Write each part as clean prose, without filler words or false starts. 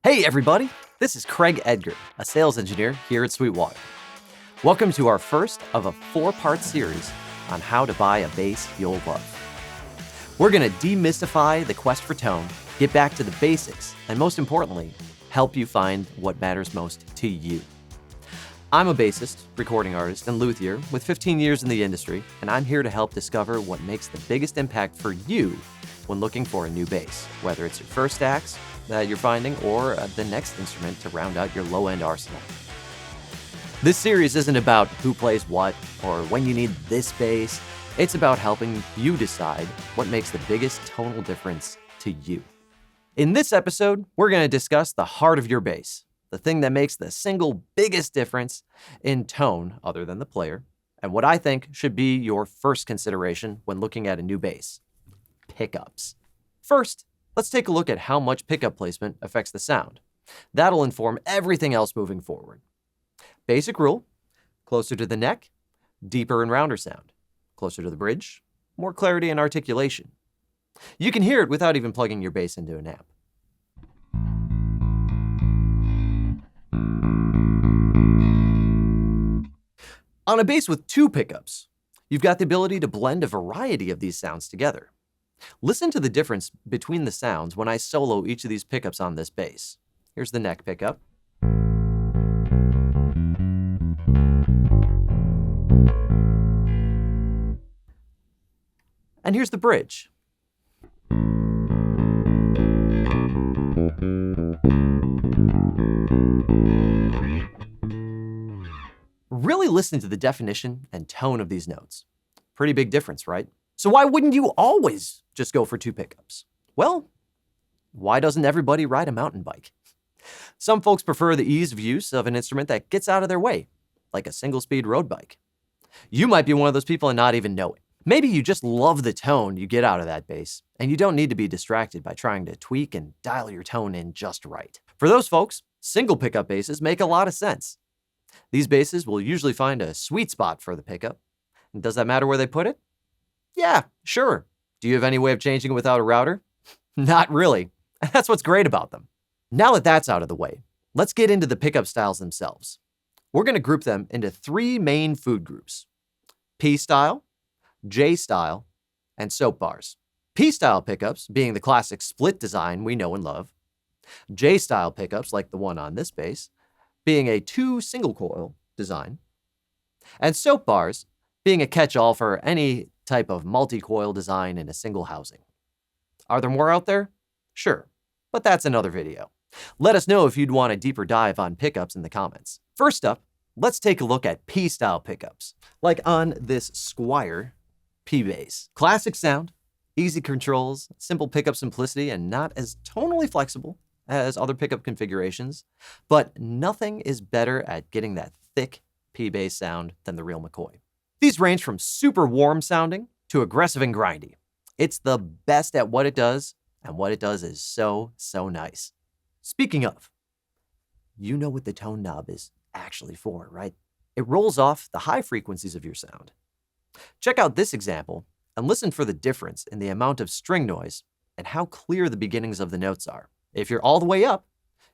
Hey everybody, this is Craig Edgar, a sales engineer here at Sweetwater. Welcome to our first of a 4-part series on how to buy a bass you'll love. We're going to demystify the quest for tone, get back to the basics, and most importantly, help you find what matters most to you. I'm a bassist, recording artist, and luthier with 15 years in the industry, and I'm here to help discover what makes the biggest impact for you when looking for a new bass, whether it's your first axe that you're finding or the next instrument to round out your low-end arsenal. This series isn't about who plays what or when you need this bass. It's about helping you decide what makes the biggest tonal difference to you. In this episode, we're going to discuss the heart of your bass, the thing that makes the single biggest difference in tone other than the player, and what I think should be your first consideration when looking at a new bass: pickups. First, let's take a look at how much pickup placement affects the sound. That'll inform everything else moving forward. Basic rule: closer to the neck, deeper and rounder sound. Closer to the bridge, more clarity and articulation. You can hear it without even plugging your bass into an amp. On a bass with 2 pickups, you've got the ability to blend a variety of these sounds together. Listen to the difference between the sounds when I solo each of these pickups on this bass. Here's the neck pickup. And here's the bridge. Really listen to the definition and tone of these notes. Pretty big difference, right? So why wouldn't you always just go for 2 pickups? Well, why doesn't everybody ride a mountain bike? Some folks prefer the ease of use of an instrument that gets out of their way, like a single-speed road bike. You might be one of those people and not even know it. Maybe you just love the tone you get out of that bass, and you don't need to be distracted by trying to tweak and dial your tone in just right. For those folks, single pickup basses make a lot of sense. These basses will usually find a sweet spot for the pickup. And does that matter where they put it? Yeah, sure. Do you have any way of changing it without a router? Not really. That's what's great about them. Now that that's out of the way, let's get into the pickup styles themselves. We're going to group them into 3 main food groups: P style, J style, and soap bars. P style pickups being the classic split design we know and love. J style pickups, like the one on this bass, being a 2 single coil design. And soap bars being a catch-all for any type of multi-coil design in a single housing. Are there more out there? Sure, but that's another video. Let us know if you'd want a deeper dive on pickups in the comments. First up, let's take a look at P-style pickups, like on this Squire P-bass. Classic sound, easy controls, simple pickup simplicity, and not as tonally flexible as other pickup configurations, but nothing is better at getting that thick P-bass sound than the real McCoy. These range from super warm sounding to aggressive and grindy. It's the best at what it does, and what it does is so nice. Speaking of, you know what the tone knob is actually for, right? It rolls off the high frequencies of your sound. Check out this example and listen for the difference in the amount of string noise and how clear the beginnings of the notes are. If you're all the way up,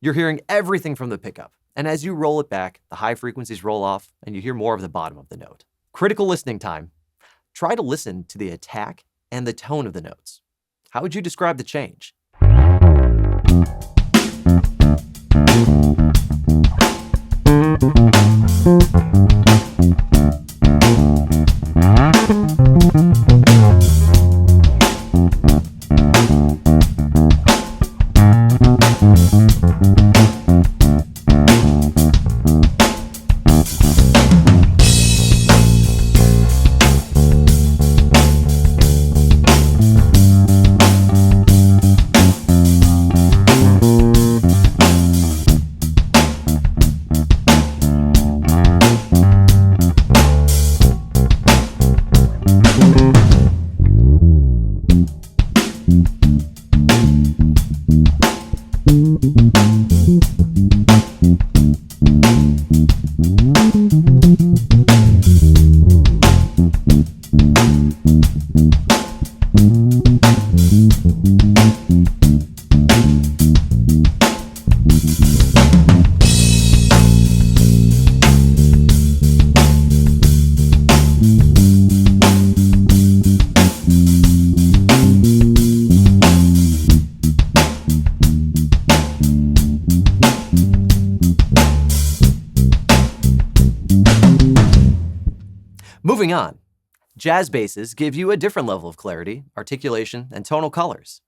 you're hearing everything from the pickup, and as you roll it back, the high frequencies roll off and you hear more of the bottom of the note. Critical listening time. Try to listen to the attack and the tone of the notes. How would you describe the change? Moving on, jazz basses give you a different level of clarity, articulation, and tonal colors.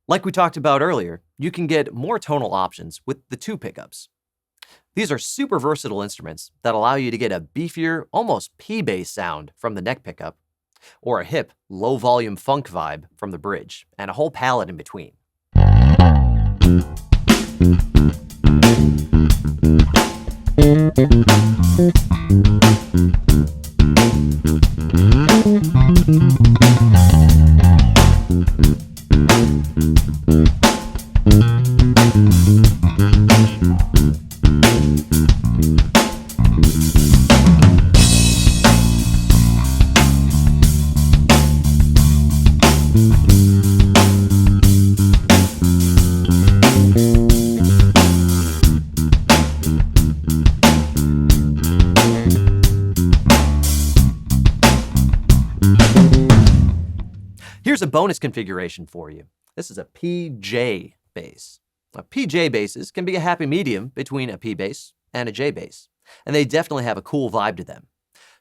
Like we talked about earlier, you can get more tonal options with the 2 pickups. These are super versatile instruments that allow you to get a beefier, almost P-bass sound from the neck pickup, or a hip, low-volume funk vibe from the bridge, and a whole palette in between. Here's a bonus configuration for you. This is a PJ bass. Now, PJ basses can be a happy medium between a P bass and a J bass, and they definitely have a cool vibe to them.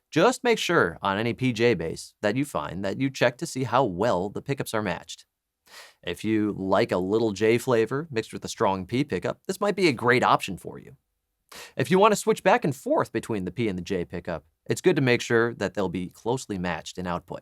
Just make sure on any PJ bass that you find that you check to see how well the pickups are matched. If you like a little J flavor mixed with a strong P pickup, this might be a great option for you. If you want to switch back and forth between the P and the J pickup, it's good to make sure that they'll be closely matched in output.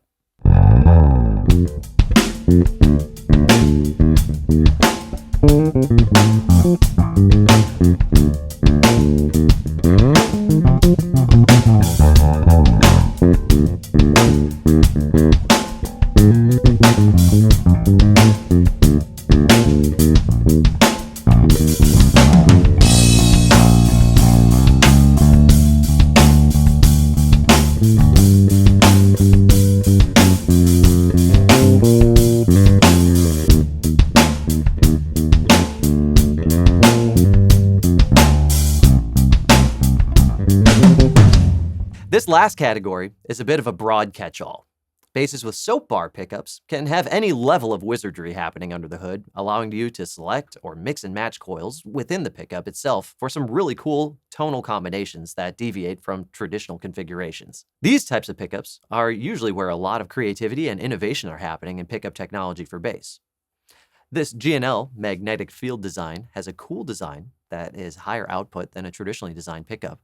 This last category is a bit of a broad catch-all. Basses with Soapbar pickups can have any level of wizardry happening under the hood, allowing you to select or mix and match coils within the pickup itself for some really cool tonal combinations that deviate from traditional configurations. These types of pickups are usually where a lot of creativity and innovation are happening in pickup technology for bass. This G&L magnetic field design has a cool design that is higher output than a traditionally designed pickup,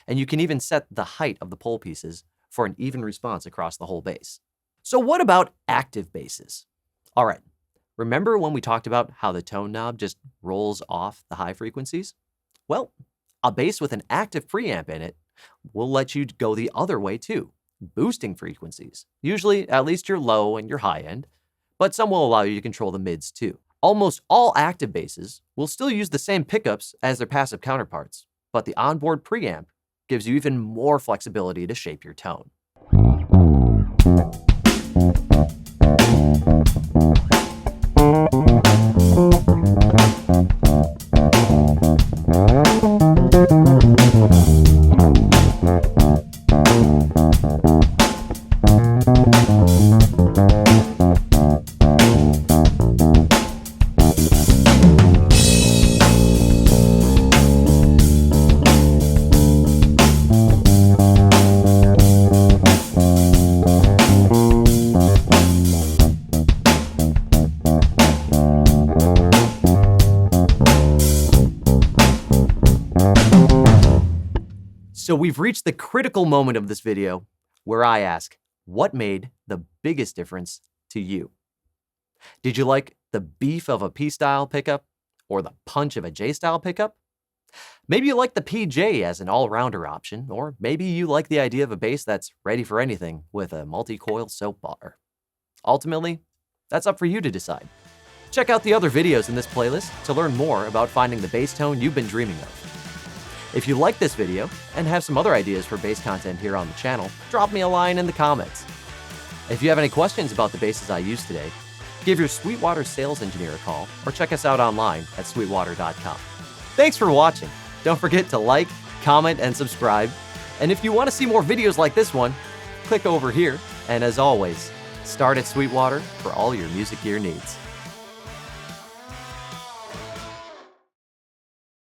and you can even set the height of the pole pieces for an even response across the whole bass. So what about active basses? All right, remember when we talked about how the tone knob just rolls off the high frequencies? Well, a bass with an active preamp in it will let you go the other way too, boosting frequencies, usually at least your low and your high end, but some will allow you to control the mids too. Almost all active basses will still use the same pickups as their passive counterparts, but the onboard preamp gives you even more flexibility to shape your tone. So we've reached the critical moment of this video where I ask, what made the biggest difference to you? Did you like the beef of a P-style pickup or the punch of a J-style pickup? Maybe you like the PJ as an all-rounder option, or maybe you like the idea of a bass that's ready for anything with a multi-coil soap bar. Ultimately, that's up for you to decide. Check out the other videos in this playlist to learn more about finding the bass tone you've been dreaming of. If you like this video and have some other ideas for bass content here on the channel, drop me a line in the comments. If you have any questions about the basses I used today, give your Sweetwater sales engineer a call or check us out online at sweetwater.com. Thanks for watching. Don't forget to like, comment, and subscribe. And if you want to see more videos like this one, click over here. And as always, start at Sweetwater for all your music gear needs.